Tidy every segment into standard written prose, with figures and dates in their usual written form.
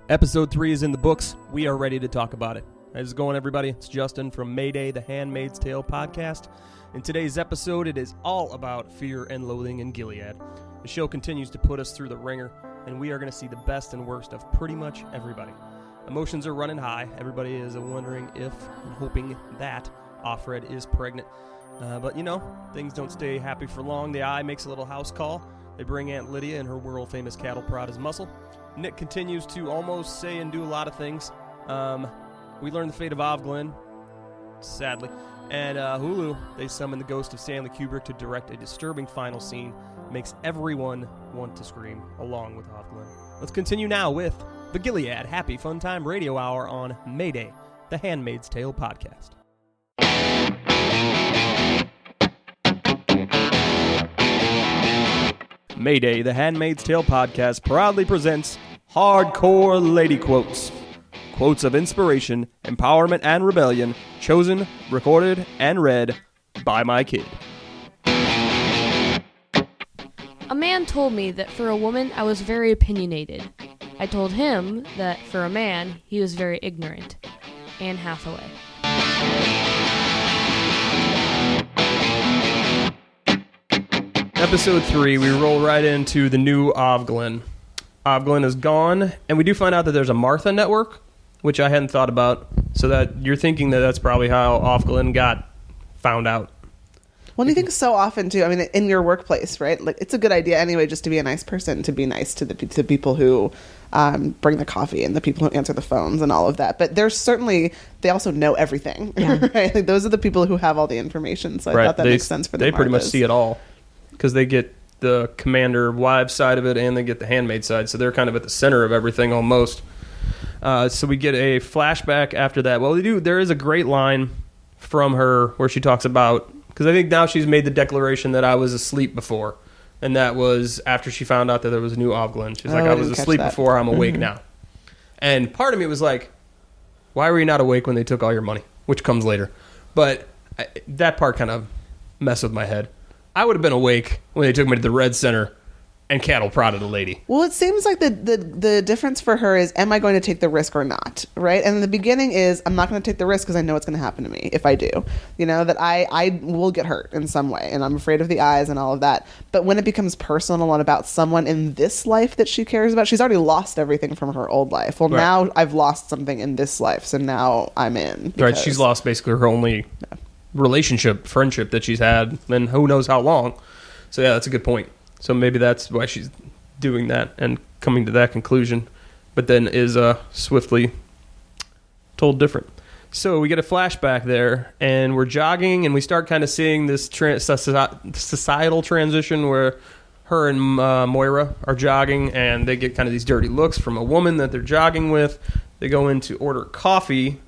Episode 3 is in the books. We are ready to talk about it. How's it going, everybody? It's Justin from Mayday, the Handmaid's Tale podcast. In today's episode, it is all about fear and loathing in Gilead. The show continues to put us through the ringer, and we are going to see the best and worst of pretty much everybody. Emotions are running high. Everybody is wondering if and hoping that Offred is pregnant. But, you know, things don't stay happy for long. The Eye makes a little house call. They bring Aunt Lydia and her world-famous cattle prod as muscle. Nick continues to almost say and do a lot of things. We learn the fate of Ofglen, sadly. And Hulu, they summon the ghost of Stanley Kubrick to direct a disturbing final scene. Makes everyone want to scream, along with Ofglen. Let's continue now with the Gilead Happy Fun Time Radio Hour on Mayday, the Handmaid's Tale podcast. Mayday, the Handmaid's Tale podcast proudly presents Hardcore Lady Quotes. Quotes of inspiration, empowerment, and rebellion, chosen, recorded, and read by my kid. A man told me that for a woman I was very opinionated. I told him that for a man he was very ignorant. Anne Hathaway. Episode 3, we roll right into the new Ofglen. Ofglen is gone, and we do find out that there's a Martha network, which I hadn't thought about. So that you're thinking that that's probably how Ofglen got found out. Well, you think so often, too. I mean, in your workplace, right? Like, it's a good idea anyway just to be a nice person, to be nice to the people who bring the coffee and the people who answer the phones and all of that. But there's certainly, they also know everything, right? Like, those are the people who have all the information. So I thought that makes sense for the They pretty much Marthas. see it all because they get the commander wives side of it and they get the handmaid side. So they're kind of at the center of everything almost. So we get a flashback after that. Well, there is a great line from her where she talks about, because I think now she's made the declaration that I was asleep before. And that was after she found out that there was a new Ofglen. She's like, I was asleep before, I'm awake now. And part of me was like, why were you not awake when they took all your money? Which comes later. But that part kind of messed with my head. I would have been awake when they took me to the Red Center and cattle prodded a lady. Well, it seems like the difference for her is, am I going to take the risk or not, right? And the beginning is, I'm not going to take the risk because I know it's going to happen to me if I do. You know, that I will get hurt in some way, and I'm afraid of the eyes and all of that. But when it becomes personal and about someone in this life that she cares about, she's already lost everything from her old life. Well, now I've lost something in this life, so now I'm in. Right, she's lost basically her only relationship, friendship that she's had, and who knows how long. So yeah, that's a good point. So maybe that's why she's doing that and coming to that conclusion, but then is swiftly told different. So we get a flashback there, and we're jogging, and we start kind of seeing this societal transition where her and Moira are jogging, and they get kind of these dirty looks from a woman that they're jogging with. They go in to order coffee,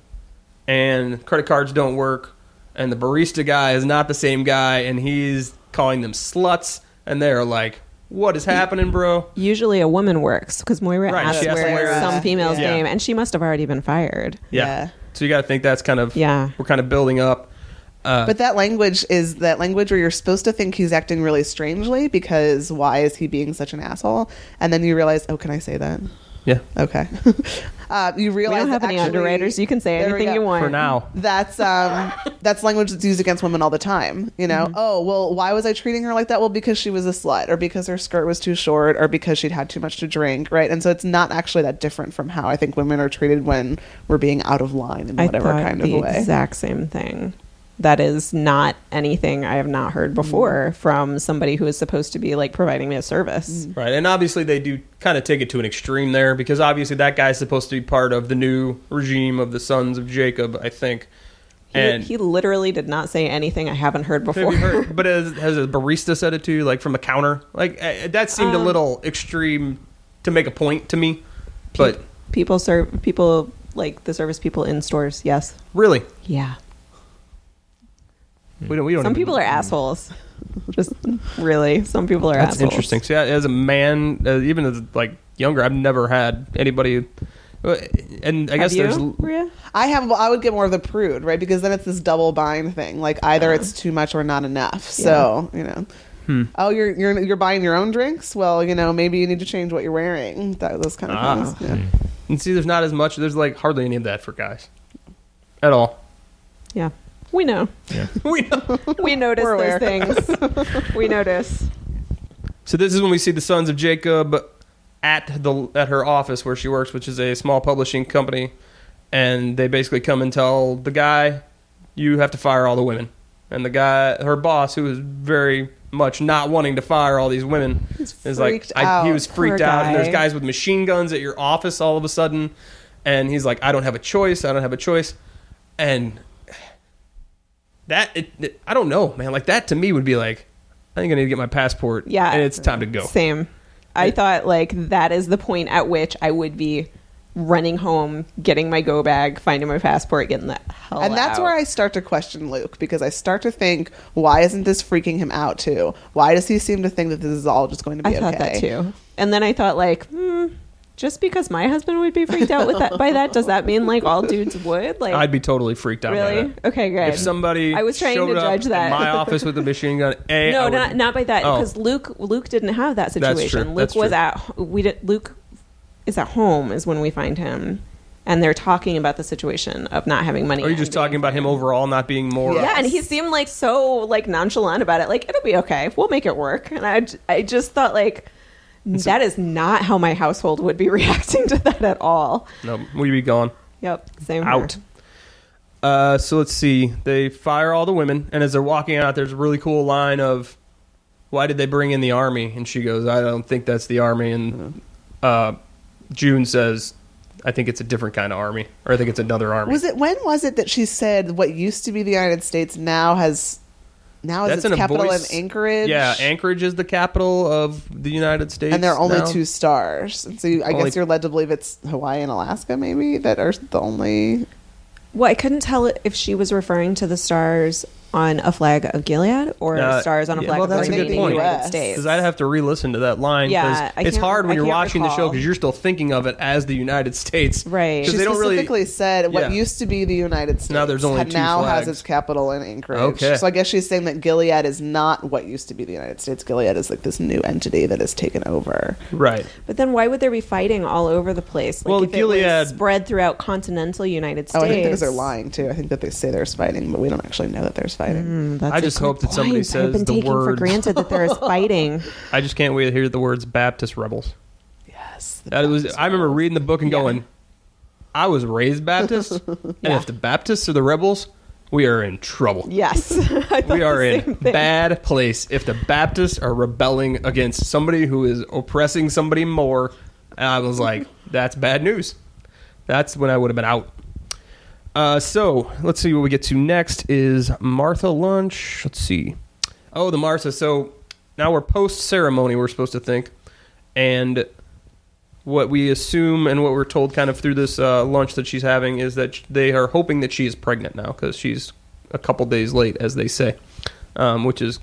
and credit cards don't work, and the barista guy is not the same guy, and he's calling them sluts. And they're like, what is happening, bro? Usually a woman works because Moira asks where some female's name, and she must have already been fired. Yeah. So you got to think that's kind of, we're kind of building up. But that language is that language where you're supposed to think he's acting really strangely because why is he being such an asshole? And then you realize, oh, can I say that? Yeah. Okay. You realize we don't have any underwriters. You can say anything you want. For now. That's language that's used against women all the time. You know, oh, well, why was I treating her like that? Well, because she was a slut, or because her skirt was too short, or because she'd had too much to drink, right? And so it's not actually that different from how I think women are treated when we're being out of line in whatever kind of way. The exact same thing. That is not anything I have not heard before from somebody who is supposed to be like providing me a service. Right. And obviously they do kind of take it to an extreme there, because obviously that guy's supposed to be part of the new regime of the sons of Jacob, I think. And he literally did not say anything I haven't heard before. But has a barista said it to you, like from a counter? Like that seemed a little extreme to make a point to me. But people like the service people in stores. Yes. Really? Yeah. We don't. Some people are assholes. Just really, some people are assholes. That's interesting. So, as a man, even as like younger, I've never had anybody. And I guess there's. Maria? I would get more of the prude, right? Because then it's this double bind thing. Like either it's too much or not enough. So you know. Oh, you're buying your own drinks? Well, maybe you need to change what you're wearing. Those kind of things. Yeah. And see, there's not as much. There's like hardly any of that for guys at all. Yeah. We know. Yeah. We know. We notice those things. We notice. So this is when we see the sons of Jacob at her office where she works, which is a small publishing company, and they basically come and tell the guy, you have to fire all the women. And the guy, her boss, who is very much not wanting to fire all these women, is like, he was freaked out. And there's guys with machine guns at your office all of a sudden, and he's like, I don't have a choice. And that, I don't know, man. Like, that to me would be like, I think I need to get my passport. Yeah. And it's time to go. Same. I thought, like, that is the point at which I would be running home, getting my go bag, finding my passport, getting the hell out. And that's where I start to question Luke, because I start to think, why isn't this freaking him out too? Why does he seem to think that this is all just going to be okay? I thought that too. And then I thought, like, just because my husband would be freaked out with that by that, does that mean like all dudes would? Like, I'd be totally freaked out. Really? By that. Okay, good. If somebody I was trying showed to judge up that in my office with a machine gun, not by that, because Luke didn't have that situation. That's true. Luke is at home is when we find him, and they're talking about the situation of not having money. Are you just talking about him overall not being more? Yeah, and he seemed like so like nonchalant about it. Like, it'll be okay. We'll make it work. And I just thought, like, that is not how my household would be reacting to that at all. No, we'd be gone. Yep, same out. So let's see. They fire all the women, and as they're walking out, there's a really cool line of, "Why did they bring in the army?" And she goes, "I don't think that's the army." And June says, I think it's a different kind of army, or I think it's another army. When was it that she said what used to be the United States now is its capital in Anchorage? Yeah, Anchorage is the capital of the United States. And there are only now. 2 stars. And so I guess you're led to believe it's Hawaii and Alaska, maybe, that are the only... Well, I couldn't tell if she was referring to the stars on a flag of Gilead or stars on a flag of the United States. Because I'd have to re-listen to that line. Yeah, it's hard when you're watching the show because you're still thinking of it as the United States. Right. She specifically said what used to be the United States now there's only 2 now flags. has its capital in Anchorage. Okay. So I guess she's saying that Gilead is not what used to be the United States. Gilead is like this new entity that has taken over. Right. But then why would there be fighting all over the place? Like, if Gilead... it was spread throughout continental United States. Oh, I think because they're lying too. I think that they say there's fighting, but we don't actually know that there's fighting. I just hope that somebody says I've been the taking words. for granted that there is fighting. I just can't wait to hear the words Baptist rebels. Yes. I remember reading the book and going, I was raised Baptist, and if the Baptists are the rebels, we are in trouble. Yes. We are in bad place if the Baptists are rebelling against somebody who is oppressing somebody more. And I was like, that's bad news. That's when I would have been out. So let's see what we get to next is Martha lunch. Let's see. Oh, the Martha. So now we're post ceremony, we're supposed to think. And what we assume and what we're told kind of through this lunch that she's having is that they are hoping that she is pregnant now because she's a couple days late, as they say. Which is,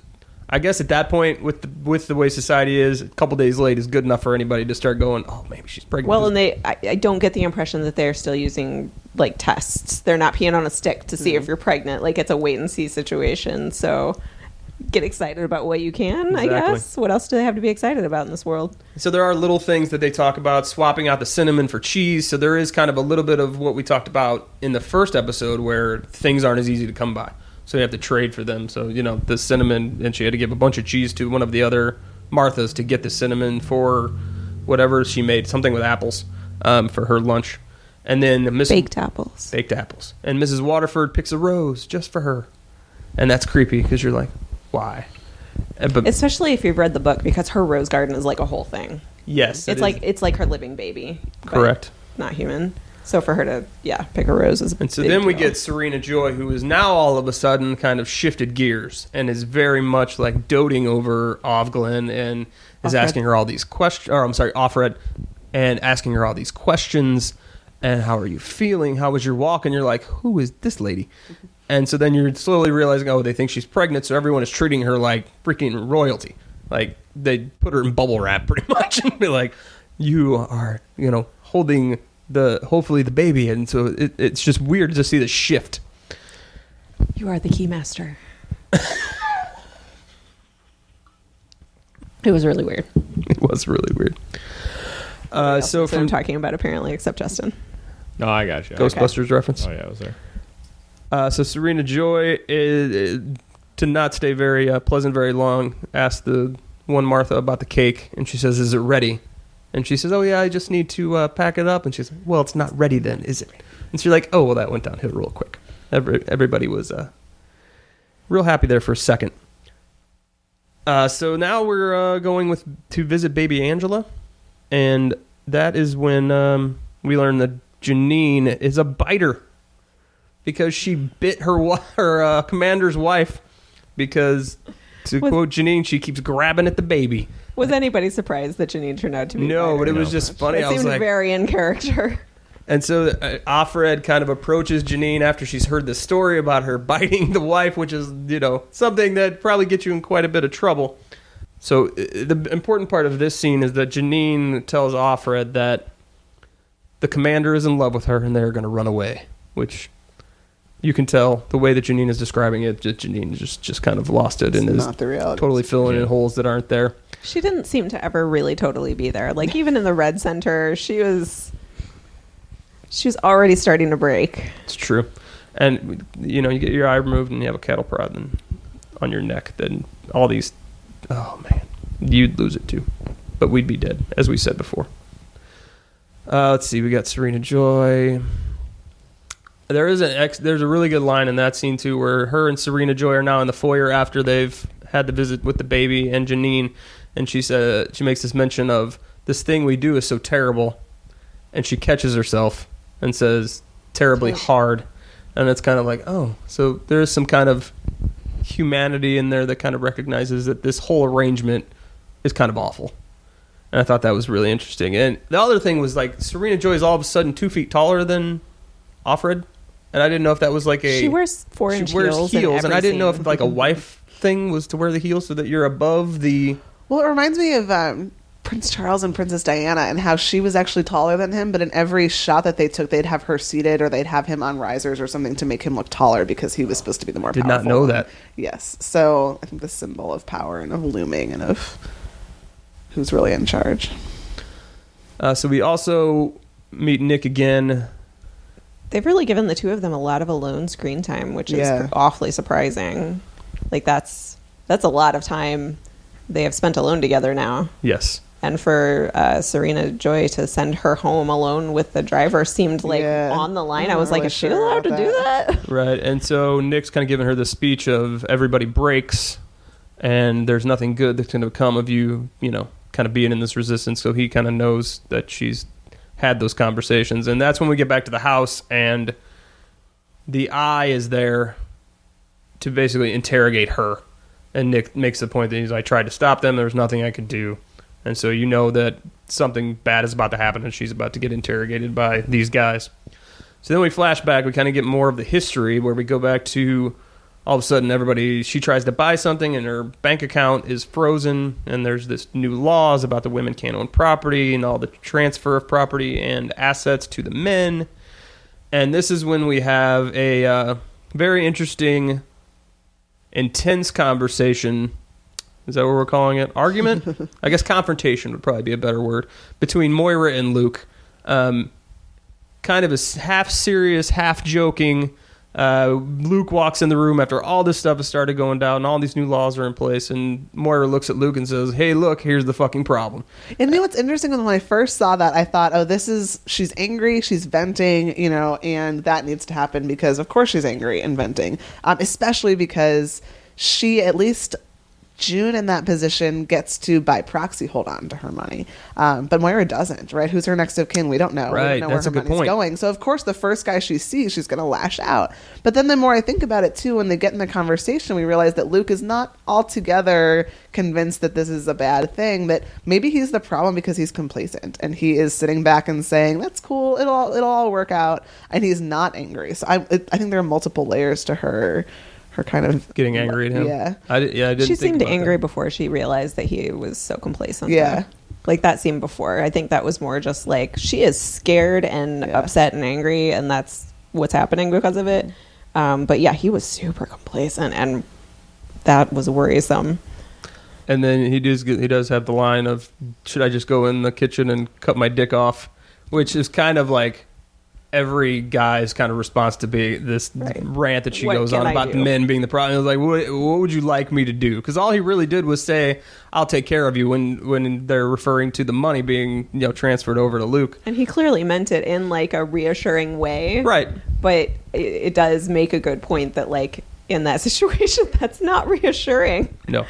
I guess at that point, with the way society is, a couple days late is good enough for anybody to start going, oh, maybe she's pregnant. Well, and I don't get the impression that they're still using like tests. They're not peeing on a stick to see if you're pregnant. Like, it's a wait and see situation. So get excited about what you can, exactly. I guess. What else do they have to be excited about in this world? So there are little things that they talk about, swapping out the cinnamon for cheese. So there is kind of a little bit of what we talked about in the first episode where things aren't as easy to come by. So you have to trade for them. So, the cinnamon, and she had to give a bunch of cheese to one of the other Marthas to get the cinnamon for whatever she made, something with apples for her lunch. And then Baked apples. And Mrs. Waterford picks a rose just for her. And that's creepy because you're like, why? But especially if you've read the book, because her rose garden is like a whole thing. Yes. It's like her living baby. Correct. Not human. So for her to, pick a rose is a And so big then we deal. get Serena Joy, who is now all of a sudden kind of shifted gears and is very much like doting over Ofglen and is asking her all these questions. Or I'm sorry, Offred, and asking her all these questions. And how are you feeling? How was your walk? And you're like, who is this lady? And so then you're slowly realizing, oh, they think she's pregnant, so everyone is treating her like freaking royalty. Like, they put her in bubble wrap pretty much and be like, you are, holding hopefully the baby. And so it's just weird to see the shift. You are the key master. It was really weird. It was really weird. So I'm talking about apparently, except Justin. No, I got you. Ghostbusters reference. Oh, yeah, I was there. So Serena Joy, to not stay very pleasant very long, asked the one Martha about the cake, and she says, "Is it ready?" And she says, "Oh yeah, I just need to pack it up." And she's like, "Well, it's not ready then, is it?" And she's like, "Oh well, that went downhill real quick." Everybody was real happy there for a second. So now we're going to visit baby Angela, and that is when we learn that Janine is a biter because she bit her commander's wife because, to quote Janine, she keeps grabbing at the baby. Was anybody surprised that Janine turned out to be No, a but it was just funny. It seemed very in character. And so Offred kind of approaches Janine after she's heard the story about her biting the wife, which is, something that probably gets you in quite a bit of trouble. So the important part of this scene is that Janine tells Offred that the commander is in love with her and they're going to run away, which you can tell the way that Janine is describing it. Janine just kind of lost it and is not the reality. Totally filling in holes that aren't there. She didn't seem to ever really totally be there. Like, even in the Red Center, she was already starting to break. It's true. And, you get your eye removed and you have a cattle prod on your neck, then all these, oh man, you'd lose it too. But we'd be dead, as we said before. Let's see, we got Serena Joy. There's a really good line in that scene too, where her and Serena Joy are now in the foyer after they've had the visit with the baby and Janine, and she makes this mention of, this thing we do is so terrible, and she catches herself and says, terribly hard. And it's kind of like, oh, so there's some kind of humanity in there that kind of recognizes that this whole arrangement is kind of awful. And I thought that was really interesting. And the other thing was, like, Serena Joy is all of a sudden 2 feet taller than Offred. And I didn't know if that was like she wears 4-inch heels and I didn't know if like a wife thing was to wear the heels so that you're above the... Well, it reminds me of Prince Charles and Princess Diana and how she was actually taller than him, but in every shot that they took, they'd have her seated or they'd have him on risers or something to make him look taller because he was supposed to be the more powerful. Did not know that. Yes. So I think the symbol of power and of looming and of who's really in charge. So we also meet Nick again. They've really given the two of them a lot of alone screen time, which is awfully surprising. Like, that's a lot of time they have spent alone together now. Yes. And for Serena Joy to send her home alone with the driver seemed like on the line. I was like, is she allowed to do that? Right. And so Nick's kind of giving her the speech of everybody breaks and there's nothing good that's going to come of you, kind of being in this resistance. So he kind of knows that she's had those conversations. And that's when we get back to the house and the eye is there to basically interrogate her. And Nick makes the point that I tried to stop them. There's nothing I could do. And so you know that something bad is about to happen and she's about to get interrogated by these guys. So then we flash back. We kind of get more of the history where we go back to all of a sudden she tries to buy something and her bank account is frozen. And there's this new laws about the women can't own property and all the transfer of property and assets to the men. And this is when we have a very interesting, intense conversation. Is that what we're calling it? Argument? I guess confrontation would probably be a better word. Between Moira and Luke. Kind of a half serious, half joking. Luke walks in the room after all this stuff has started going down and all these new laws are in place. And Moira looks at Luke and says, hey, look, here's the fucking problem. And you know what's interesting? When I first saw that, I thought, oh, she's angry, she's venting, and that needs to happen because, of course, she's angry and venting. Especially because she, at least June in that position, gets to by proxy hold on to her money, but Moira doesn't. Right? Who's her next of kin? We don't know. Right, we don't know that's where her a good money's point. going. So of course, the first guy she sees, she's going to lash out. But then the more I think about it too, when they get in the conversation, we realize that Luke is not altogether convinced that this is a bad thing. That maybe he's the problem because he's complacent and he is sitting back and saying, "That's cool. It'll all work out," and he's not angry. So I think there are multiple layers to her kind of getting angry at him. Yeah. I didn't She think seemed about angry that. before she realized that he was so complacent. Yeah. though. Like, that seemed before. I think that was more just like she is scared and upset and angry, and that's what's happening because of it. But yeah, he was super complacent, and that was worrisome. And then he does have the line of, should I just go in the kitchen and cut my dick off? Which is kind of like every guy's kind of response to be this rant that she goes on about the men being the problem. It was like, what would you like me to do? Because all he really did was say, I'll take care of you, when they're referring to the money being transferred over to Luke. And he clearly meant it in like a reassuring way. Right. But it does make a good point that like in that situation, that's not reassuring. No.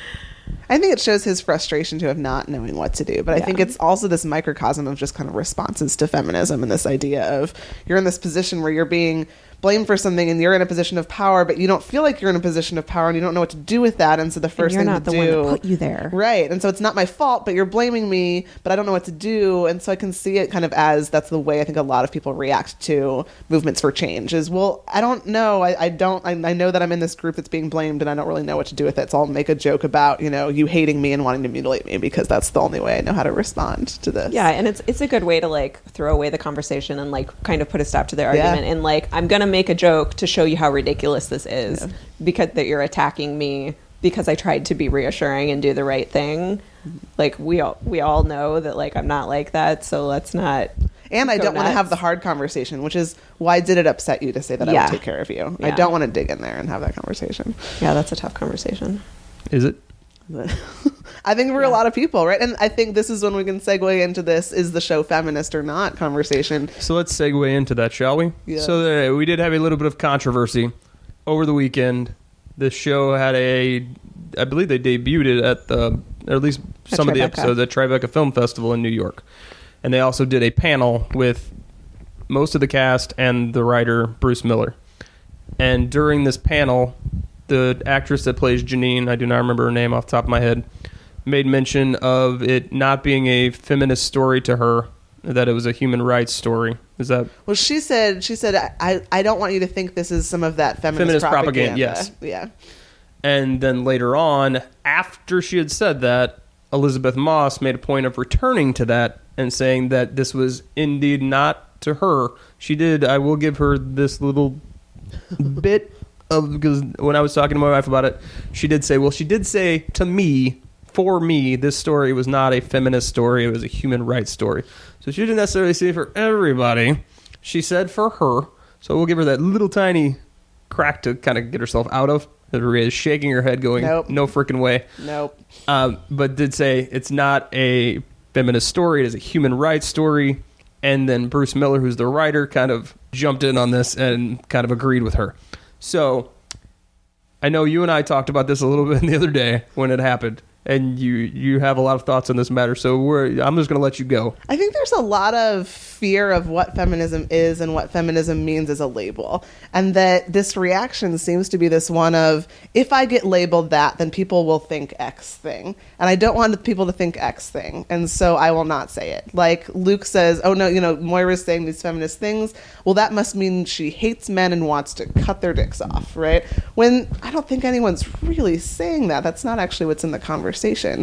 I think it shows his frustration to have not knowing what to do. But I think it's also this microcosm of just kind of responses to feminism and this idea of you're in this position where you're being blamed for something and you're in a position of power, but you don't feel like you're in a position of power and you don't know what to do with that. And so the first thing to do... You're not the one that put you there. Right. And so it's not my fault, but you're blaming me, but I don't know what to do. And so I can see it kind of as that's the way I think a lot of people react to movements for change is, well, I don't know. I know that I'm in this group that's being blamed and I don't really know what to do with it. So I'll make a joke about, you hating me and wanting to mutilate me because that's the only way I know how to respond to this. Yeah. And it's a good way to like throw away the conversation and like kind of put a stop to their argument. And like, I'm going to make a joke to show you how ridiculous this is because that you're attacking me because I tried to be reassuring and do the right thing. Like we all know that like I'm not like that, so let's not. And I don't want to have the hard conversation, which is why did it upset you to say that I would take care of you? I don't want to dig in there and have that conversation. Yeah, that's a tough conversation. Is it? I think for a lot of people, right? And I think this is when we can segue into this, is the show feminist or not conversation. So let's segue into that, shall we? Yeah. So we did have a little bit of controversy over the weekend. The show had I believe they debuted it at or at least some of the episodes at Tribeca Film Festival in New York. And they also did a panel with most of the cast and the writer, Bruce Miller. And during this panel, the actress that plays Janine, I do not remember her name off the top of my head, made mention of it not being a feminist story to her, that it was a human rights story. Is that... Well, she said, I don't want you to think this is some of that feminist propaganda. Yes. Yeah. And then later on, after she had said that, Elizabeth Moss made a point of returning to that and saying that this was indeed not to her. She did, I will give her this little bit of, because when I was talking to my wife about it, she did say to me, for me, this story was not a feminist story, it was a human rights story. So she didn't necessarily say for everybody, she said for her. So we'll give her that little tiny crack to kind of get herself out of. Is shaking her head going, nope. No freaking way. Nope. But did say it's not a feminist story, it is a human rights story. And then Bruce Miller, who's the writer, kind of jumped in on this and kind of agreed with her. So I know you and I talked about this a little bit the other day when it happened. And you have a lot of thoughts on this matter, so I'm just going to let you go. I think there's a lot of fear of what feminism is and what feminism means as a label. And that this reaction seems to be this one of, if I get labeled that, then people will think X thing. And I don't want people to think X thing. And so I will not say it. Like Luke says, oh no, Moira's saying these feminist things. Well, that must mean she hates men and wants to cut their dicks off, right? When I don't think anyone's really saying that. That's not actually what's in the conversation.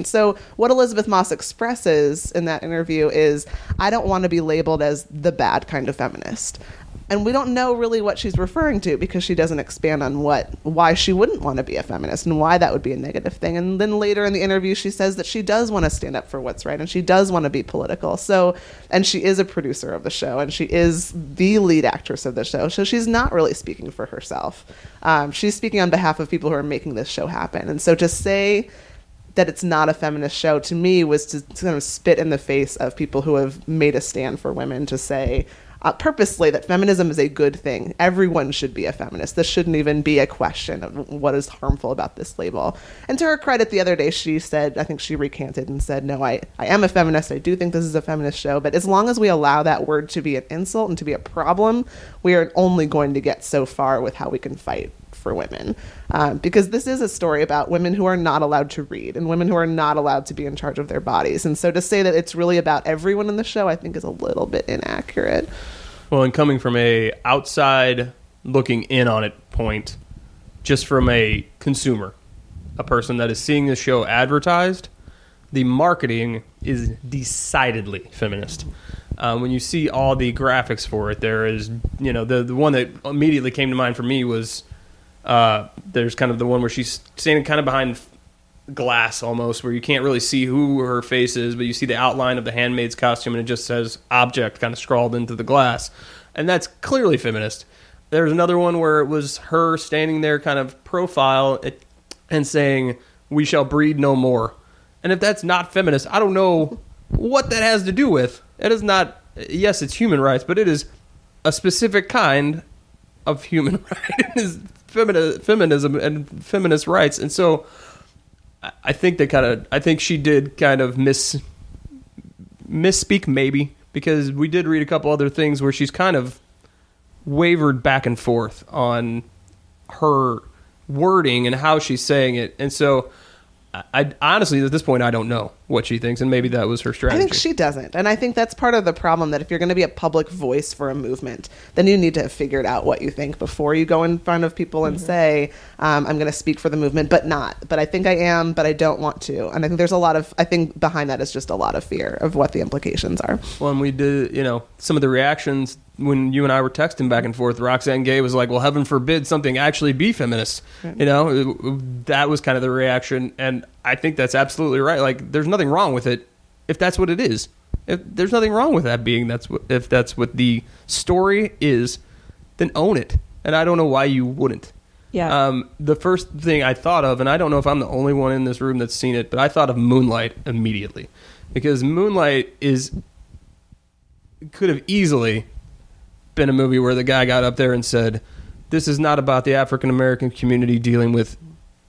So what Elizabeth Moss expresses in that interview is, I don't want to be labeled as the bad kind of feminist. And we don't know really what she's referring to because she doesn't expand on why she wouldn't want to be a feminist and why that would be a negative thing. And then later in the interview, she says that she does want to stand up for what's right and she does want to be political. So, and she is a producer of the show and she is the lead actress of the show. So she's not really speaking for herself. She's speaking on behalf of people who are making this show happen. And so to say that it's not a feminist show, to me, was to kind of spit in the face of people who have made a stand for women, to say purposely that feminism is a good thing. Everyone should be a feminist. This shouldn't even be a question of what is harmful about this label. And to her credit, the other day she said, I think she recanted and said, no, I am a feminist. I do think this is a feminist show. But as long as we allow that word to be an insult and to be a problem, we are only going to get so far with how we can fight for women, because this is a story about women who are not allowed to read and women who are not allowed to be in charge of their bodies. And so to say that it's really about everyone in the show, I think is a little bit inaccurate. Well, and coming from a outside looking in on it point, just from a consumer, a person that is seeing the show advertised, the marketing is decidedly feminist. When you see all the graphics for it, there is, the one that immediately came to mind for me was there's kind of the one where she's standing kind of behind glass almost, where you can't really see who her face is, but you see the outline of the handmaid's costume, and it just says object kind of scrawled into the glass. And that's clearly feminist. There's another one where it was her standing there kind of profile and saying, "We shall breed no more." And if that's not feminist, I don't know what that has to do with. It is not, yes, it's human rights, but it is a specific kind of human right. It is feminism and feminist rights. And so I think she did kind of misspeak maybe, because we did read a couple other things where she's kind of wavered back and forth on her wording and how she's saying it. And so I honestly, at this point, I don't know what she thinks, and maybe that was her strategy. I think she doesn't. And I think that's part of the problem, that if you're going to be a public voice for a movement, then you need to have figured out what you think before you go in front of people and say, I'm going to speak for the movement, but I think I am, but I don't want to. And I think I think behind that is just a lot of fear of what the implications are. Well, and we did, some of the reactions when you and I were texting back and forth, Roxane Gay was like, well, heaven forbid something actually be feminist. Right. That was kind of the reaction. And I think that's absolutely right. Like, there's nothing wrong with it if that's what it is. If there's nothing wrong with that being, if that's what the story is, then own it. And I don't know why you wouldn't. Yeah. The first thing I thought of, and I don't know if I'm the only one in this room that's seen it, but I thought of Moonlight immediately. Because Moonlight could have easily been a movie where the guy got up there and said, this is not about the African American community dealing with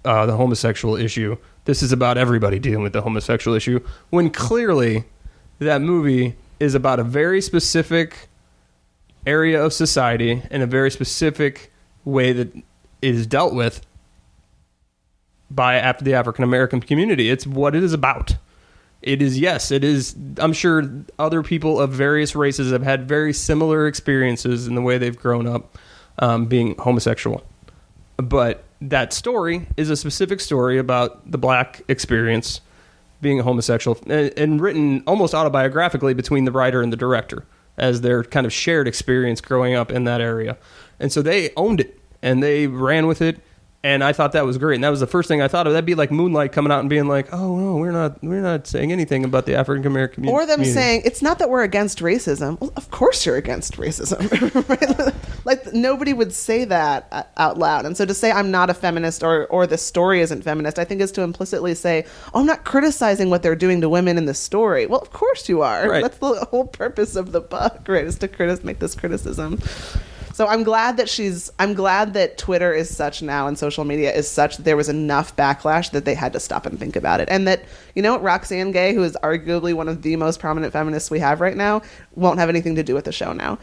the homosexual issue. This is about everybody dealing with the homosexual issue, when clearly that movie is about a very specific area of society and a very specific way that it is dealt with by the African American community. It's what it is about. It is. I'm sure other people of various races have had very similar experiences in the way they've grown up being homosexual. But that story is a specific story about the black experience being a homosexual, and written almost autobiographically between the writer and the director as their kind of shared experience growing up in that area. And so they owned it and they ran with it. And I thought that was great. And that was the first thing I thought of. That'd be like Moonlight coming out and being like, oh, no, we're not saying anything about the African American community. Or them saying, it's not that we're against racism. Well, of course you're against racism. Right? Like, nobody would say that out loud. And so to say I'm not a feminist or the story isn't feminist, I think is to implicitly say, oh, I'm not criticizing what they're doing to women in the story. Well, of course you are. Right. That's the whole purpose of the book, right, is to make this criticism. So I'm glad that Twitter is such now, and social media is such, that there was enough backlash that they had to stop and think about it. And that, Roxane Gay, who is arguably one of the most prominent feminists we have right now, won't have anything to do with the show now.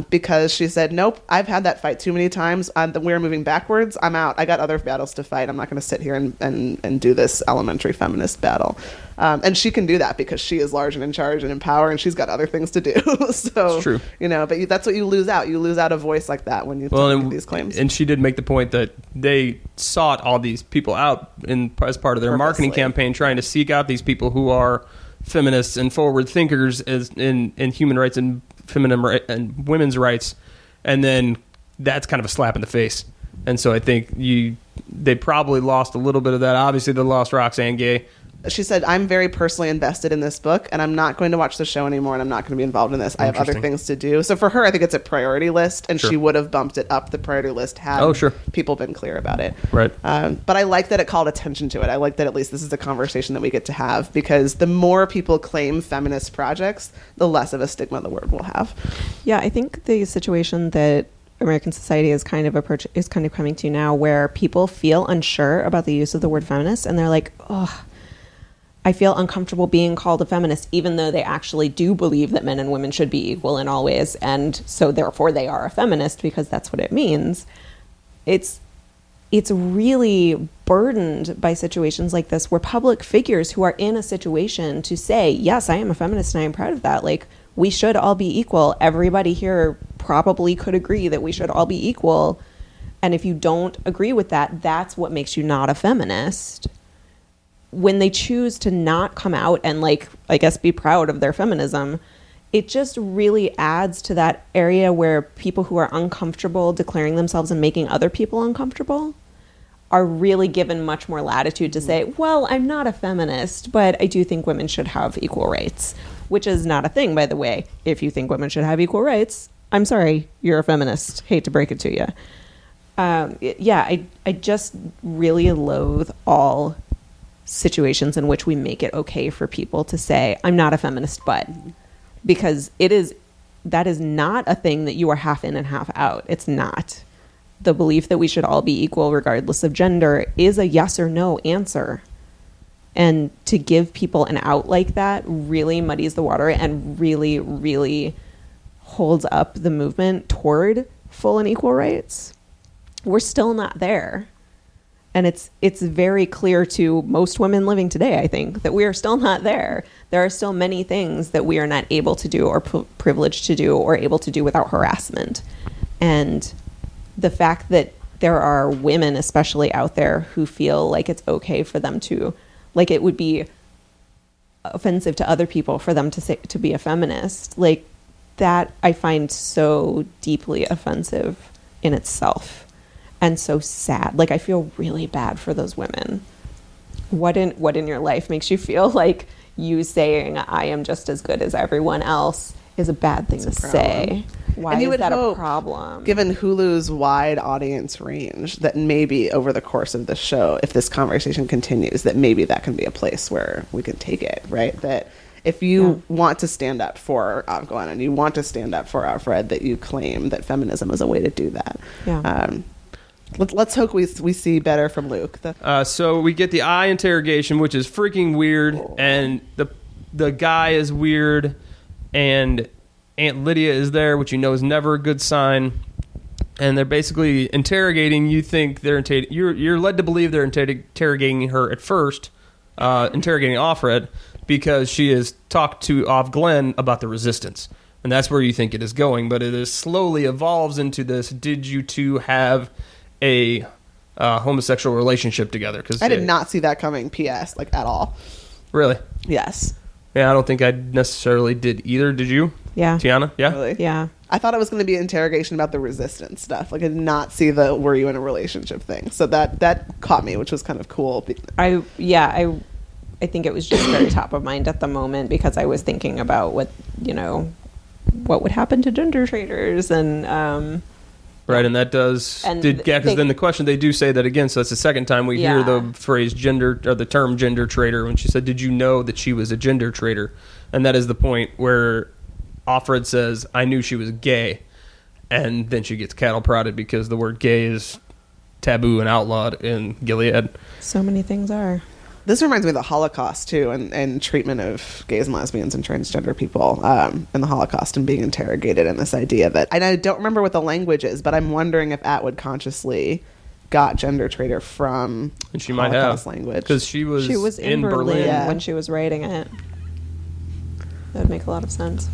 Because she said, nope, I've had that fight too many times. We're moving backwards. I'm out. I got other battles to fight. I'm not going to sit here and do this elementary feminist battle. And she can do that because she is large and in charge and in power, and she's got other things to do. So, it's true. But that's what you lose out. You lose out a voice like that when you make these claims. And she did make the point that they sought all these people out as part of their marketing campaign, trying to seek out these people who are feminists and forward thinkers in human rights and and women's rights. And then that's kind of a slap in the face. And so I think they probably lost a little bit of that. Obviously, they lost Roxane Gay. She said, I'm very personally invested in this book, and I'm not going to watch the show anymore, and I'm not going to be involved in this. I have other things to do. So for her, I think it's a priority list, and she would have bumped it up the priority list had people been clear about it. Right. But I like that it called attention to it. I like that at least this is a conversation that we get to have, because the more people claim feminist projects, the less of a stigma the word will have. Yeah, I think the situation that American society is kind of coming to now, where people feel unsure about the use of the word feminist, and they're like, oh, I feel uncomfortable being called a feminist, even though they actually do believe that men and women should be equal in all ways, and so therefore they are a feminist because that's what it means. It's really burdened by situations like this, where public figures who are in a situation to say, yes, I am a feminist and I am proud of that. Like, we should all be equal. Everybody here probably could agree that we should all be equal. And if you don't agree with that, that's what makes you not a feminist. When they choose to not come out and, like, I guess, be proud of their feminism, it just really adds to that area where people who are uncomfortable declaring themselves and making other people uncomfortable are really given much more latitude to say, well, I'm not a feminist, but I do think women should have equal rights, which is not a thing, by the way. If you think women should have equal rights, I'm sorry, you're a feminist. Hate to break it to you. I just really loathe all situations in which we make it okay for people to say, I'm not a feminist, but, because that is not a thing that you are half in and half out. It's not. The belief that we should all be equal regardless of gender is a yes or no answer. And to give people an out like that really muddies the water and really, really holds up the movement toward full and equal rights. We're still not there. And it's very clear to most women living today, I think, that we are still not there. There are still many things that we are not able to do or privileged to do or able to do without harassment. And the fact that there are women especially out there who feel like it's okay for them to, like it would be offensive to other people for them to say, to be a feminist, like that I find so deeply offensive in itself and so sad. Like I feel really bad for those women. What in your life makes you feel like you saying I am just as good as everyone else is a bad thing to say? Why is that a problem? Given Hulu's wide audience range, that maybe over the course of the show, if this conversation continues, that maybe that can be a place where we can take it, right? That if you want to stand up for Ofglen and you want to stand up for Alfred, that you claim that feminism is a way to do that. Yeah. Let's hope we see better from Luke. So we get the eye interrogation, which is freaking weird, and the guy is weird, and Aunt Lydia is there, which you know is never a good sign. And they're basically interrogating. You think you're led to believe they're interrogating her at first, interrogating Offred, because she has talked to Ofglen about the resistance. And that's where you think it is going. But it is slowly evolves into this, did you two have a homosexual relationship together? Because I did not see that coming, P.S., like at all. Really? Yes. Yeah, I don't think I necessarily did either. Did you? Yeah. Tiana? Yeah? Really? Yeah. I thought it was going to be an interrogation about the resistance stuff. Like I did not see the were you in a relationship thing. So that caught me, which was kind of cool. I think it was just very top of mind at the moment because I was thinking about what would happen to gender traders and right, and that does because then the question they do say that again, so that's the second time we hear the phrase gender or the term gender trader when she said, did you know that she was a gender trader? And that is the point where Offred says, I knew she was gay, and then she gets cattle prodded because the word gay is taboo and outlawed in Gilead. So many things are. This reminds me of the Holocaust, too, and treatment of gays and lesbians and transgender people in the Holocaust and being interrogated, and this idea that... And I don't remember what the language is, but I'm wondering if Atwood consciously got gender trader from and she Holocaust might have, language. because she was in Berlin when Yeah. she was writing it. That would make a lot of sense.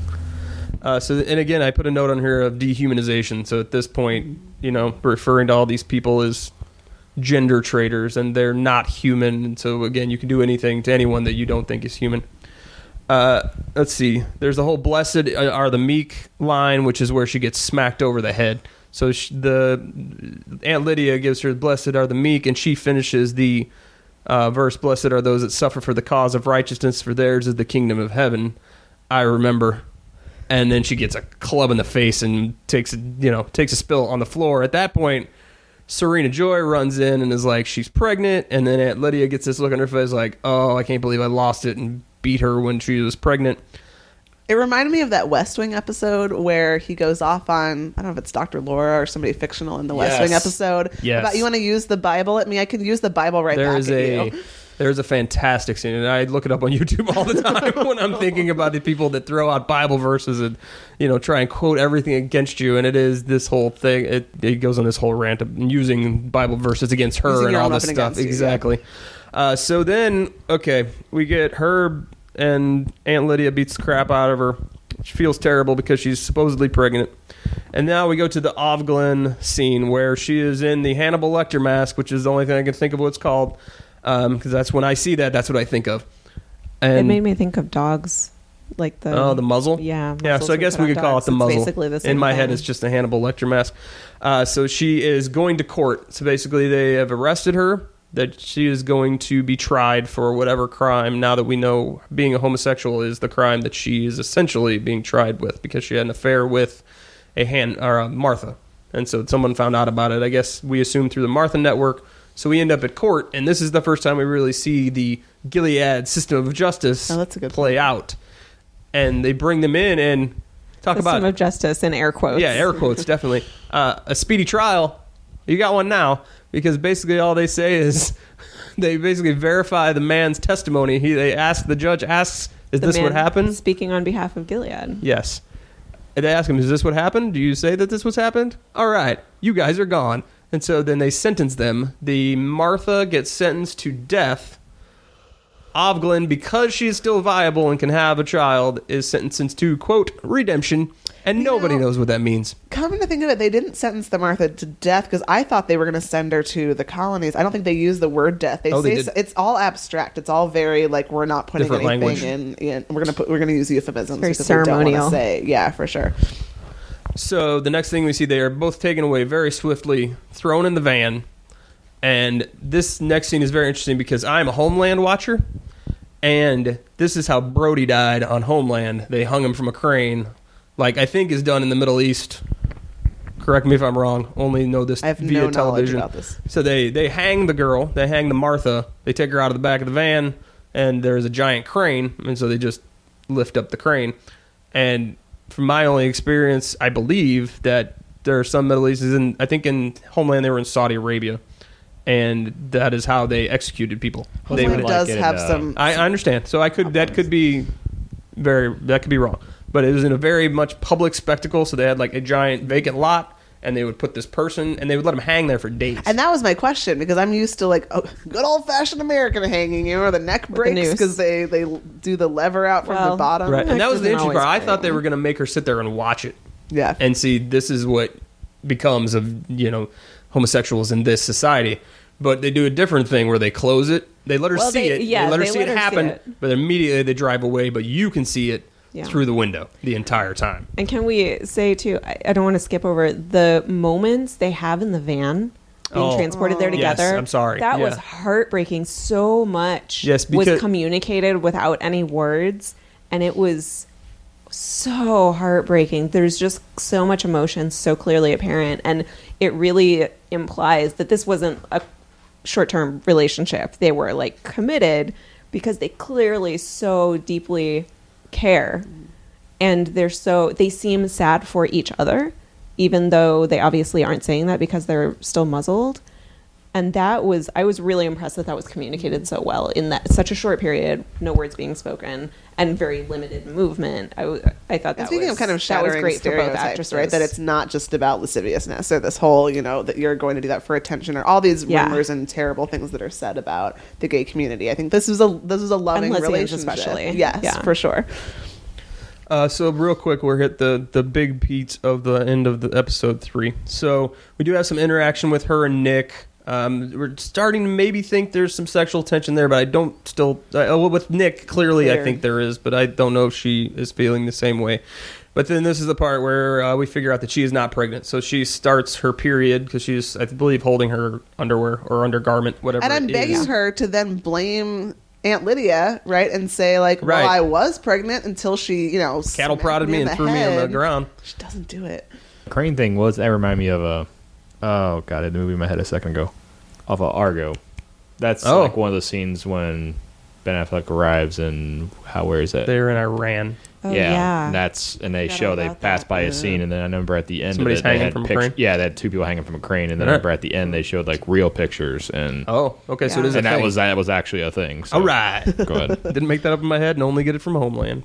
And again, I put a note on here of dehumanization. So at this point, referring to all these people as gender traders, and they're not human. And so again, you can do anything to anyone that you don't think is human. Let's see. There's the whole "blessed are the meek" line, which is where she gets smacked over the head. So the Aunt Lydia gives her "blessed are the meek," and she finishes the verse, "Blessed are those that suffer for the cause of righteousness, for theirs is the kingdom of heaven." I remember. And then she gets a club in the face and takes a spill on the floor. At that point, Serena Joy runs in and is like, she's pregnant. And then Aunt Lydia gets this look on her face like, oh, I can't believe I lost it and beat her when she was pregnant. It reminded me of that West Wing episode where he goes off on, I don't know if it's Dr. Laura or somebody fictional in the West Wing episode. Yes. About you want to use the Bible at me? I can use the Bible back at you. There's a fantastic scene, and I look it up on YouTube all the time when I'm thinking about the people that throw out Bible verses and, try and quote everything against you. And it is this whole thing. It goes on this whole rant of using Bible verses against her and all this stuff. Exactly. So then, we get her and Aunt Lydia beats the crap out of her. She feels terrible because she's supposedly pregnant. And now we go to the Ofglen scene where she is in the Hannibal Lecter mask, which is the only thing I can think of what it's called. Because that's when I see that's what I think of. And it made me think of dogs Like the the muzzle. Yeah. So I guess we could call it the muzzle. Basically the same In my head, thing. it's just a Hannibal Lecter mask. So she is going to court. So basically, they have arrested her. That she is going to be tried for whatever crime. Now that we know being a homosexual is the crime that she is essentially being tried with, because she had an affair with a Martha, and so someone found out about it. I guess we assume through the Martha network. So we end up at court, and this is the first time we really see the Gilead system of justice play out. And they bring them in and talk about system of justice in air quotes. Yeah, air quotes, definitely. A speedy trial. You got one now. Because basically all they say is they basically verify the man's testimony. The judge asks, is this what happened? Speaking on behalf of Gilead. Yes. And they ask him, is this what happened? Do you say that this was happened? All right, you guys are gone. And so then they sentence them. The Martha gets sentenced to death. Ofglen, because she is still viable and can have a child, is sentenced to, quote, redemption. And nobody knows what that means. Coming to think of it, they didn't sentence the Martha to death because I thought they were going to send her to the colonies. I don't think they use the word death. They say it's all abstract. It's all very like we're not putting different anything in. We're going to use euphemisms. Very because ceremonial. We don't want to say, yeah, for sure. So the next thing we see, they are both taken away very swiftly, thrown in the van. And this next scene is very interesting because I'm a Homeland watcher. And this is how Brody died on Homeland. They hung him from a crane. Like, I think is done in the Middle East. Correct me if I'm wrong. Only know this I have via no television. knowledge about this. So they hang the girl. They hang the Martha. They take her out of the back of the van, and there's a giant crane, and so they just lift up the crane. And from my only experience, I believe that there are some Middle Easterns. I think in Homeland they were in Saudi Arabia, and that is how they executed people. Homeland does have some. I understand. So that could be wrong. But it was in a very much public spectacle, so they had like a giant vacant lot, and they would put this person, and they would let them hang there for days. And that was my question, because I'm used to like good old-fashioned American hanging, or the neck breaks because they do the lever out from the bottom. Right, and that was the interesting part. I thought they great. were going to make her sit there and watch it. Yeah. And see, this is what becomes of, homosexuals in this society. But they do a different thing where they close it. They let her see it. Yeah, they let her see it happen, but immediately they drive away, but you can see it. Yeah. Through the window the entire time. And can we say, too, I don't want to skip over the moments they have in the van being transported there together. Yes, I'm sorry. That was heartbreaking. So much was communicated without any words, and it was so heartbreaking. There's just so much emotion so clearly apparent, and it really implies that this wasn't a short-term relationship. They were, like, committed because they clearly so deeply care, and they seem sad for each other, even though they obviously aren't saying that because they're still muzzled. And I was really impressed that was communicated so well in that such a short period, no words being spoken, and very limited movement. I thought that speaking was of kind of that shattering was great for both stereotypes, actresses, right? That it's not just about lasciviousness or this whole, that you're going to do that for attention, or all these rumors and terrible things that are said about the gay community. I think this is a loving relationship, especially. Yes, for sure. So real quick, we'll hit the big beats of the end of the episode 3. So we do have some interaction with her and Nick. We're starting to maybe think there's some sexual tension there, but I don't with Nick, clearly I think there is, but I don't know if she is feeling the same way. But then this is the part where we figure out that she is not pregnant. So she starts her period because she's, I believe, holding her underwear or undergarment, whatever and I'm begging her to then blame Aunt Lydia, right, and say like, well, I was pregnant until she, cattle prodded me and threw me on the ground. She doesn't do it. The crane thing that reminded me of I had the movie in my head a second ago, of Argo. That's like one of the scenes when Ben Affleck arrives and where is that? They're in Iran. Oh, yeah. And they pass by a scene, and then I remember at the end somebody's of it, hanging from a crane. Yeah, they had 2 people hanging from a crane, and then I remember at the end they showed like real pictures and. Oh, okay, so it is a thing. that was actually a thing. So. All right, go ahead. Didn't make that up in my head, and only get it from Homeland.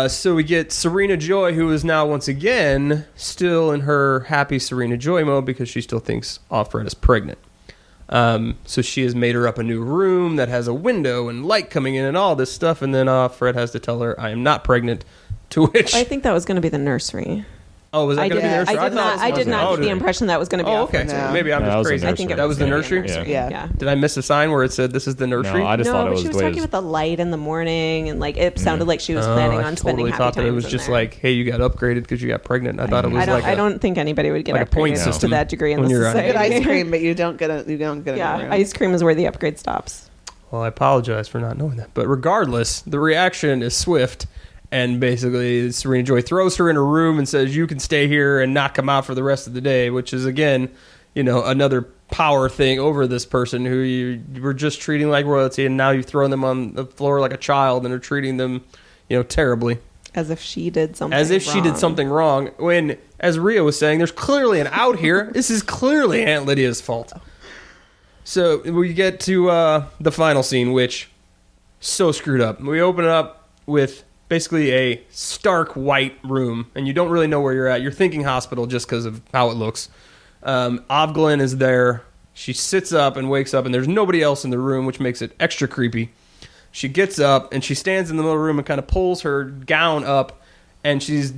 So we get Serena Joy, who is now once again still in her happy Serena Joy mode because she still thinks Offred is pregnant. So she has made her up a new room that has a window and light coming in and all this stuff, and then Fred has to tell her, I am not pregnant, to which... I think that was going to be the nursery. Oh, was that going to be the nursery? I did not get the impression that was going to be. Oh, okay. No. So maybe I'm No, that just was the crazy. nursery. I think it That was the nursery? Yeah. Did I miss a sign where it said this is the nursery? No, I just thought it but was she was the way talking about the light in the morning, and like it sounded like she was planning on spending I happy thought that it times was in just there. like, hey, you got upgraded because you got pregnant. I thought it was I don't think anybody would get like a point upgraded system to that degree in when the you're on- You society. get ice cream, but you don't get a Yeah, ice cream is where the upgrade stops. Well, I apologize for not knowing that. But regardless, the reaction is swift. And basically, Serena Joy throws her in her room and says, you can stay here and not come out for the rest of the day, which is, again, another power thing over this person who you were just treating like royalty, and now you've thrown them on the floor like a child and are treating them, terribly. As if she did something As if she did something wrong. When, as Rhea was saying, there's clearly an out here. This is clearly Aunt Lydia's fault. So we get to the final scene, which so screwed up. We open it up with basically a stark white room, and you don't really know where you're at. You're thinking hospital just because of how it looks. Ofglen is there. She sits up and wakes up, and there's nobody else in the room, which makes it extra creepy. She gets up, and she stands in the middle of the room and kind of pulls her gown up, and she's,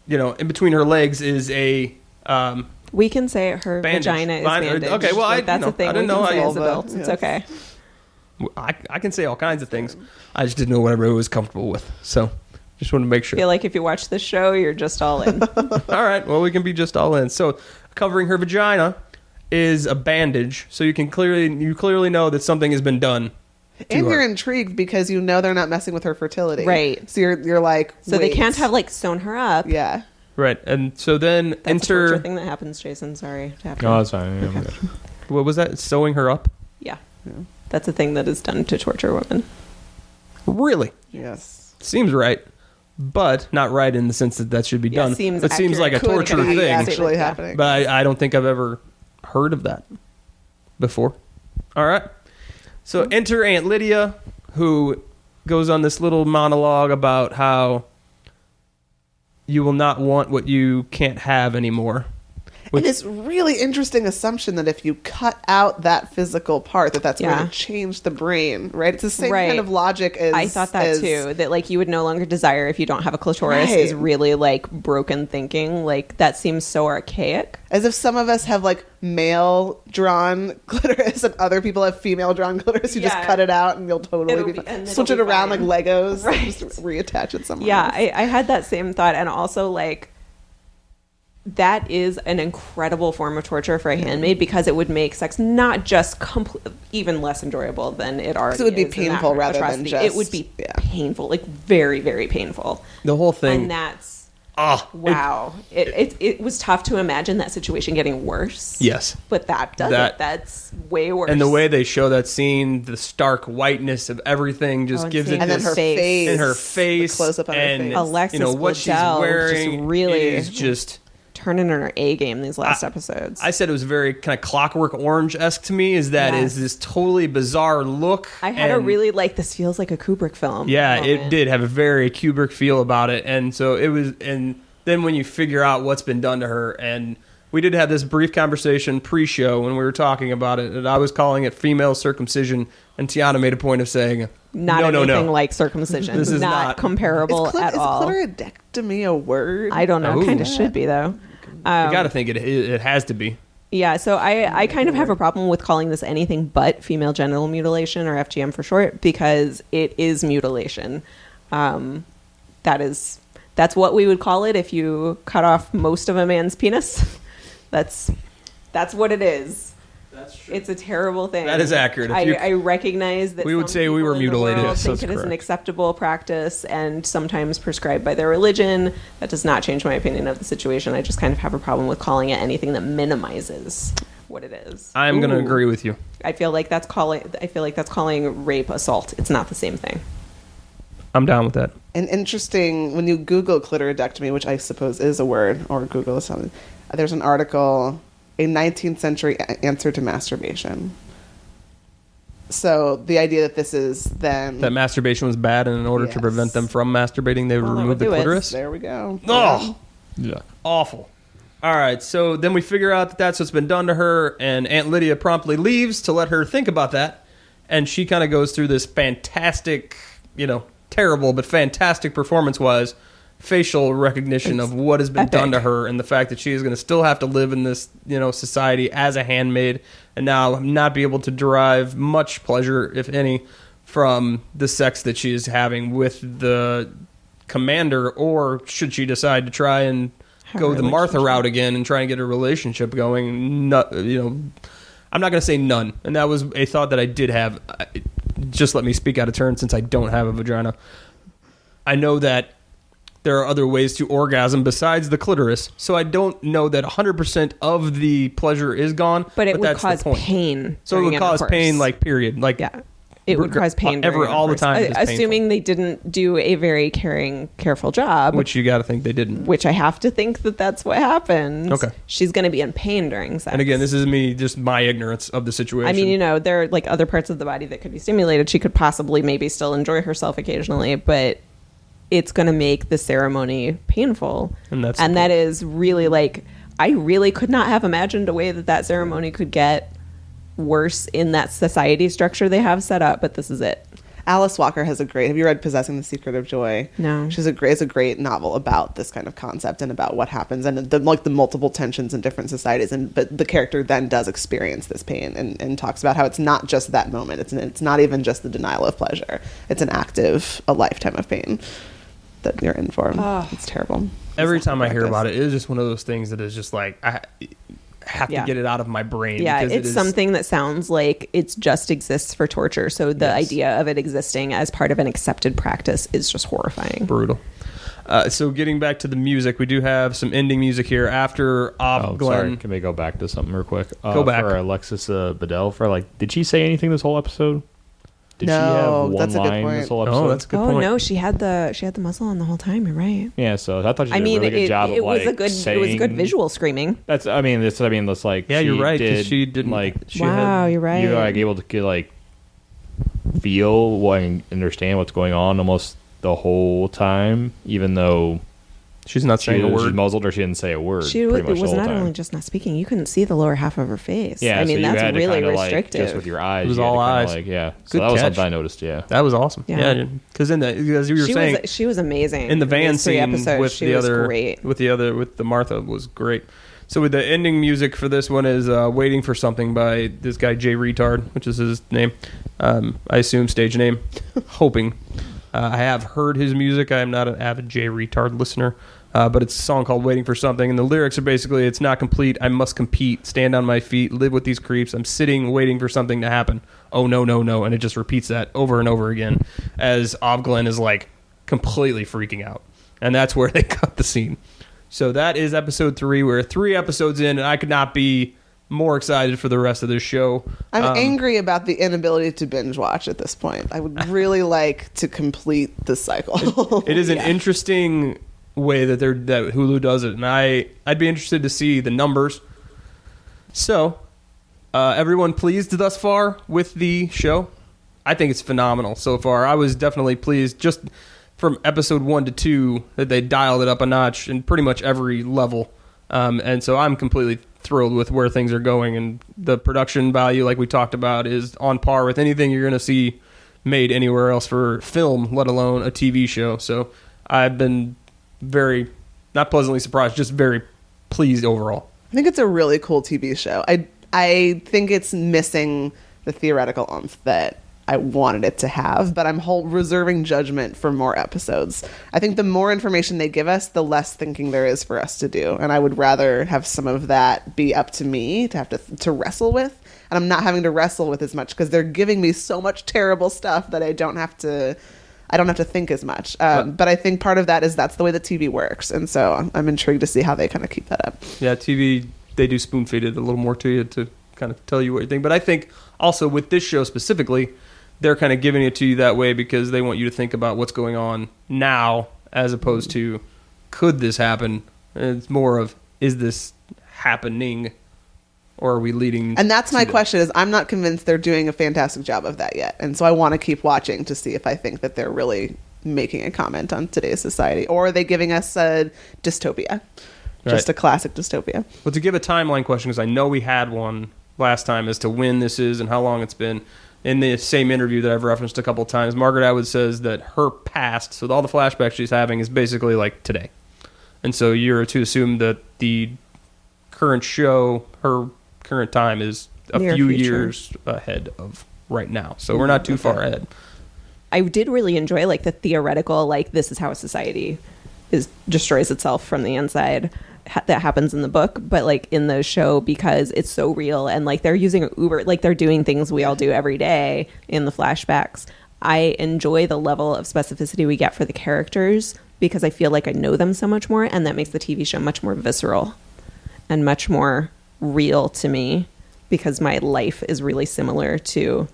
in between her legs is a... we can say her bandage. vagina is bandaged. Okay, well, that's a thing. I didn't we know can say how as adults. It's okay. I can say all kinds of things. I just didn't know what everybody was comfortable with. So just wanted to make sure. I feel like if you watch this show, you're just all in. All right. Well, we can be just all in. So covering her vagina is a bandage. So you clearly know that something has been done. And you're her. intrigued because they're not messing with her fertility. Right. So you're like, So they wait. can't have sewn her up. Yeah. Right. And so then That's a enter... torture thing that happens, Jason. Sorry. to happen. No, that's fine. Yeah, I'm good. What was that? Sewing her up? Yeah. That's a thing that is done to torture women. Really? Yes. Seems right. But not right in the sense that should be Yeah, done. seems It seems like a accurate. torture Could be thing. actually Yeah. happening. But I don't think I've ever heard of that before. All right. So enter Aunt Lydia, who goes on this little monologue about how you will not want what you can't have anymore. And it's really interesting assumption that if you cut out that physical part, that's Yeah. going to change the brain, right? It's the same Right. kind of logic as... I thought that as- too. That you would no longer desire if you don't have a clitoris Right. is really broken thinking. That seems so archaic. As if some of us have male-drawn clitoris and other people have female-drawn clitoris. You just Yeah. cut it out and you'll totally It'll be be- fine. and Switch it it'll be around fine. like Legos. Right. And just reattach it somewhere Yeah, else. I had that same thought. And also, that is an incredible form of torture for a handmaid because it would make sex not just even less enjoyable than it already is. So it would be in that painful rather than atrocity. just... It would be yeah. painful, very, very painful. The whole thing. And that's... Ah, Wow. It was tough to imagine that situation getting worse. yes. But that does That- it. That's way worse. And the way they show that scene, the stark whiteness of everything just Oh, and gives seeing it And then this her face. in her face, The close-up on her and face. Alexis what she's Bledel wearing just really- is just. turning in her A game these last episodes. I said it was very kind of Clockwork Orange-esque to me. Is Yes. this totally bizarre look? I had a and- really this feels like a Kubrick film. Yeah, it moment. did have a very Kubrick feel about it, and so it was. And then when you figure out what's been done to her, and we did have this brief conversation pre-show when we were talking about it, and I was calling it female circumcision, and Tiana made a point of saying, Not no, anything no. like circumcision. This is not not- comparable at all. Is clitoridectomy a word? I don't know. Ooh. Kind of should be though. I gotta think it has to be. Yeah, so I kind of have a problem with calling this anything but female genital mutilation, or FGM for short, because it is mutilation. That's what we would call it if you cut off most of a man's penis. That's what it is. That's true. It's a terrible thing. That is accurate. If you- I recognize that We would some say we people were in the mutilated. world Yes, think that's it is an correct. acceptable practice and sometimes prescribed by their religion. That does not change my opinion of the situation. I just kind of have a problem with calling it anything that minimizes what it is. I'm gonna Ooh. agree with you. I feel like that's calling rape assault. It's not the same thing. I'm down with that. An interesting, when you Google clitoridectomy, which I suppose is a word, or Google something, there's an article, a 19th century answer to masturbation. So the idea that this is then... That masturbation was bad, and in order to Yes. prevent them from masturbating, they would Well, that remove would the do it. clitoris. There we go. Oh, Yeah. awful. All right, so then we figure out that that's what's been done to her, and Aunt Lydia promptly leaves to let her think about that, and she kind of goes through this fantastic, terrible but fantastic performance-wise facial recognition of what has been done to her, and the fact that she is going to still have to live in this, society as a handmaid, and now not be able to derive much pleasure, if any, from the sex that she is having with the commander, or should she decide to try and go the Martha route again and try and get a relationship going. I'm not going to say none. And that was a thought that I did have. Just let me speak out of turn since I don't have a vagina. I know that there are other ways to orgasm besides the clitoris. So I don't know that 100% of the pleasure is gone. But it would cause pain. So it would cause pain, period. Yeah. It would cause pain all the time. Assuming they didn't do a very caring, careful job. Which you got to think they didn't. Which I have to think that that's what happens. Okay. She's going to be in pain during sex. And again, this is me, just my ignorance of the situation. I mean, there are other parts of the body that could be stimulated. She could possibly maybe still enjoy herself occasionally, but it's going to make the ceremony painful. And that is really I really could not have imagined a way that ceremony could get worse in that society structure they have set up, but this is it. Alice Walker have you read Possessing the Secret of Joy? No. It's a great novel about this kind of concept and about what happens and the multiple tensions in different societies, but the character then does experience this pain and talks about how it's not just that moment. It's not even just the denial of pleasure. It's a lifetime of pain that you're in for. Oh. It's terrible. Every time I hear about it, it is just one of those things that is just I have to get it out of my brain. Yeah, it's something that sounds like it just exists for torture. So the idea of it existing as part of an accepted practice is just horrifying. Brutal. So getting back to the music, we do have some ending music here after Ofglen. Sorry, can we go back to something real quick? Go back. For Alexis Bledel, did she say anything this whole episode? Did no, she have one that's a good line point. this whole episode? Oh, that's a good point. Oh no, she had the muzzle on the whole time. You're right. Yeah, so I thought she did a really good job of it was a good visual screaming. That's yeah, you're right. Because she didn't you're right. You're able to feel and understand what's going on almost the whole time, even though she's not saying a word. She's muzzled, or she didn't say a word. She was not only just not speaking. You couldn't see the lower half of her face. Yeah, I mean, so that's really restrictive. Just with your eyes, it was all eyes. So Good that was catch. something I noticed. Yeah, that was awesome. Yeah, because as you were saying, she was amazing in the van scene episodes, with the Martha was great. So with the ending music for this one is "Waiting for Something" by this guy Jay Retard, which is his name. I assume stage name. Hoping. I have heard his music. I am not an avid Jay Retard listener. But it's a song called Waiting for Something, and the lyrics are basically, it's not complete, I must compete, stand on my feet, live with these creeps, I'm sitting waiting for something to happen. Oh, no, no, no. And it just repeats that over and over again as Ofglen is completely freaking out. And that's where they cut the scene. So that is episode 3. We're 3 episodes in, and I could not be more excited for the rest of this show. I'm angry about the inability to binge watch at this point. I would really like to complete the cycle. It is an interesting way that Hulu does it, and I'd be interested to see the numbers. So, everyone pleased thus far with the show? I think it's phenomenal so far. I was definitely pleased just from episode 1 to 2 that they dialed it up a notch in pretty much every level, and so I'm completely thrilled with where things are going, and the production value, like we talked about, is on par with anything you're going to see made anywhere else for film, let alone a TV show. So I've been very, not pleasantly surprised, just very pleased overall. I think it's a really cool TV show. I think it's missing the theoretical oomph that I wanted it to have, but I'm reserving judgment for more episodes. I think the more information they give us, the less thinking there is for us to do, and I would rather have some of that be up to me to have to wrestle with, and I'm not having to wrestle with as much because they're giving me so much terrible stuff that I don't have to think as much. But I think part of that is that's the way that TV works. And so I'm intrigued to see how they kind of keep that up. Yeah, TV, they do spoon feed it a little more to you to kind of tell you what you think. But I think also with this show specifically, they're kind of giving it to you that way because they want you to think about what's going on now as opposed to could this happen? And it's more of, is this happening? Or are we leading? And that's my question is I'm not convinced they're doing a fantastic job of that yet. And so I want to keep watching to see if I think that they're really making a comment on today's society. Or are they giving us a dystopia? Just a classic dystopia. Well, to give a timeline question, because I know we had one last time as to when this is and how long it's been. in the same interview that I've referenced a couple times, Margaret Atwood says that her past, so all the flashbacks she's having, is basically like today. And so you're to assume that the current show, her current time, is a Near few future. years ahead of right now. So we're not too far ahead. I did really enjoy like the theoretical, like this is how a society destroys itself from the inside that happens in the book, but like in the show, because it's so real and like they're using Uber, like they're doing things we all do every day in the flashbacks. I enjoy the level of specificity we get for the characters because I feel like I know them so much more, and that makes the TV show much more visceral and much more real to me because my life is really similar to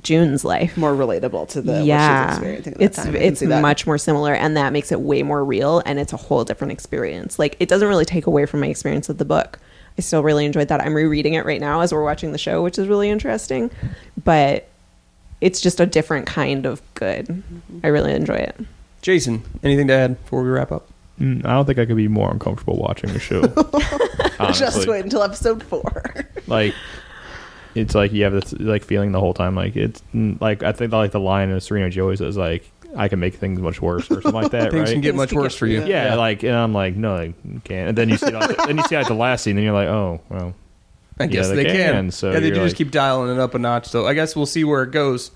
June's life. More relatable to the what she's experiencing at that time. It's much more similar, and that makes it way more real, and it's a whole different experience. Like, it doesn't really take away from my experience of the book. I still really enjoyed that. I'm rereading it right now as we're watching the show, which is really interesting, but it's just a different kind of good. I really enjoy it. Jason, anything to add before we wrap up? I don't think I could be more uncomfortable watching the show. Just wait until episode 4. Like, it's like you have this like feeling the whole time. Like, it's like I think like the line of Serena Joy says like, I can make things much worse or something like that. Things right? can get much worse for you. Yeah, like, and I'm like, no, they can't. And then you see like the last scene, and you're like, oh, well, I guess they can. So yeah, they do like, just keep dialing it up a notch. So I guess we'll see where it goes.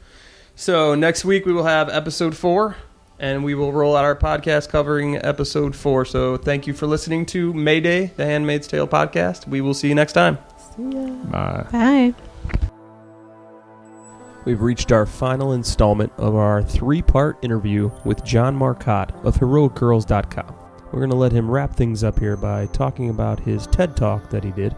So next week we will have episode 4, and we will roll out our podcast covering episode 4. So thank you for listening to Mayday, the Handmaid's Tale podcast. We will see you next time. Bye. Bye. We've reached our final installment of our 3-part interview with John Marcotte of HeroicGirls.com. We're going to let him wrap things up here by talking about his TED Talk that he did,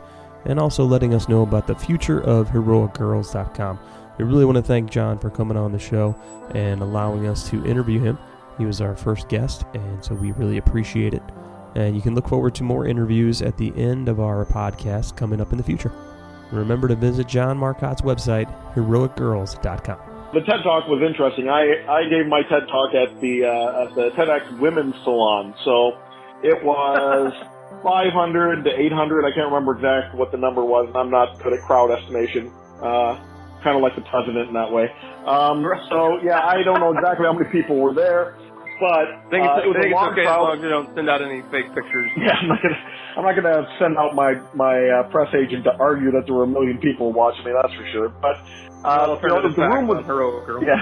and also letting us know about the future of HeroicGirls.com. We really want to thank John for coming on the show and allowing us to interview him. He was our first guest, and so we really appreciate it. And you can look forward to more interviews at the end of our podcast coming up in the future. Remember to visit John Marcotte's website, HeroicGirls.com. The TED Talk was interesting. I gave my TED Talk at the TEDx Women's Salon, so it was 500 to 800. I can't remember exactly what the number was, and I'm not good at crowd estimation. Kind of like the president in that way. So yeah, I don't know exactly how many people were there, but it was a long crowd. As long as you don't send out any fake pictures. Yeah, I'm not gonna send out my press agent to argue that there were 1 million people watching me. That's for sure. But the room was Heroic Girl. Yeah,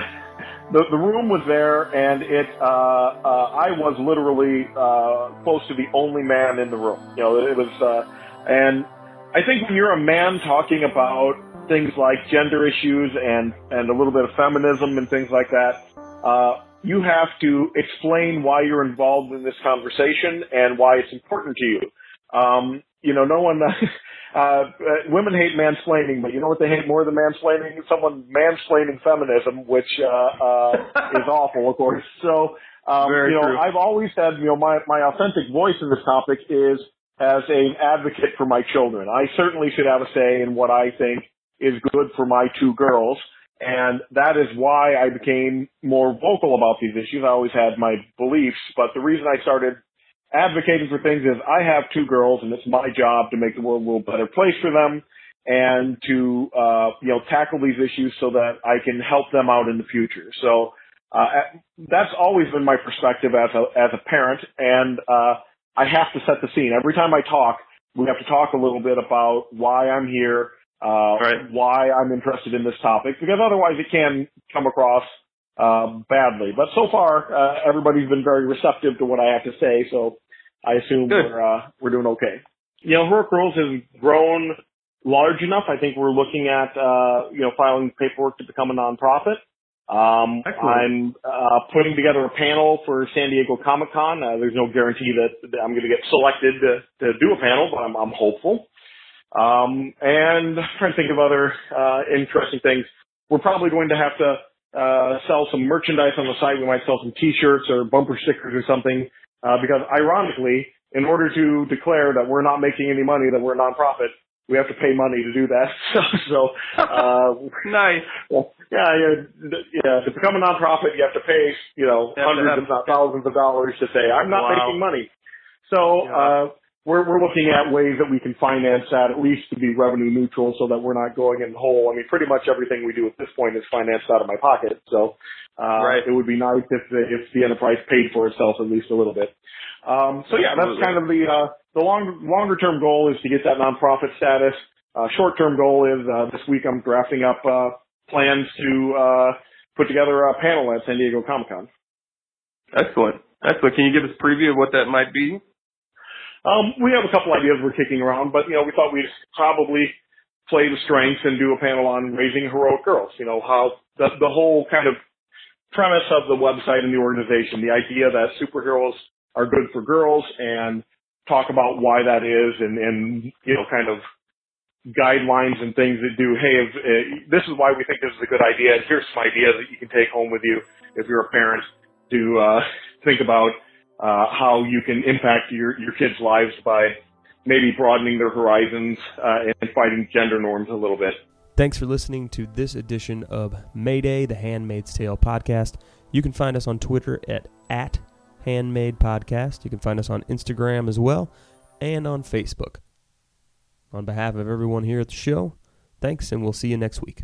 the room was there, and I was literally close to the only man in the room. You know, it was, and I think when you're a man talking about things like gender issues and a little bit of feminism and things like that, you have to explain why you're involved in this conversation and why it's important to you. No one, women hate mansplaining, but you know what they hate more than mansplaining? Someone mansplaining feminism, which is awful, of course. So, true. I've always said, my authentic voice in this topic is as an advocate for my children. I certainly should have a say in what I think is good for my 2 girls. And that is why I became more vocal about these issues. I always had my beliefs, but the reason I started advocating for things is I have 2 girls, and it's my job to make the world a little better place for them and to, tackle these issues so that I can help them out in the future. So, that's always been my perspective as a parent. And, I have to set the scene. Every time I talk, we have to talk a little bit about why I'm here, why I'm interested in this topic, because otherwise it can come across badly. But so far, everybody's been very receptive to what I have to say, so I assume we're doing okay. Heroic Girls has grown large enough. I think we're looking at filing paperwork to become a nonprofit. I'm putting together a panel for San Diego Comic-Con. There's no guarantee that I'm going to get selected to do a panel, but I'm hopeful. And I'm trying to think of other interesting things. We're probably going to have to sell some merchandise on the site. We might sell some T-shirts or bumper stickers or something, because ironically, in order to declare that we're not making any money, that we're a nonprofit, we have to pay money to do that. Nice. To become a nonprofit, you have to pay, hundreds, if not thousands of dollars to say, I'm not making money. So, we're looking at ways that we can finance that at least to be revenue neutral so that we're not going in the hole. I mean, pretty much everything we do at this point is financed out of my pocket. So, it would be nice if the enterprise paid for itself at least a little bit. So yeah, that's kind of the longer term goal is to get that nonprofit status. Short term goal is, this week I'm drafting up, plans to, put together a panel at San Diego Comic-Con. Excellent. Can you give us a preview of what that might be? We have a couple ideas we're kicking around, but, we thought we'd probably play the strengths and do a panel on raising heroic girls. How the whole kind of premise of the website and the organization, the idea that superheroes are good for girls, and talk about why that is, and kind of guidelines and things that do, hey, this is why we think this is a good idea, and here's some ideas that you can take home with you if you're a parent to think about how you can impact your kids' lives by maybe broadening their horizons and fighting gender norms a little bit. Thanks for listening to this edition of Mayday, the Handmaid's Tale podcast. You can find us on Twitter at Handmaid Podcast. You can find us on Instagram as well, and on Facebook. On behalf of everyone here at the show, thanks, and we'll see you next week.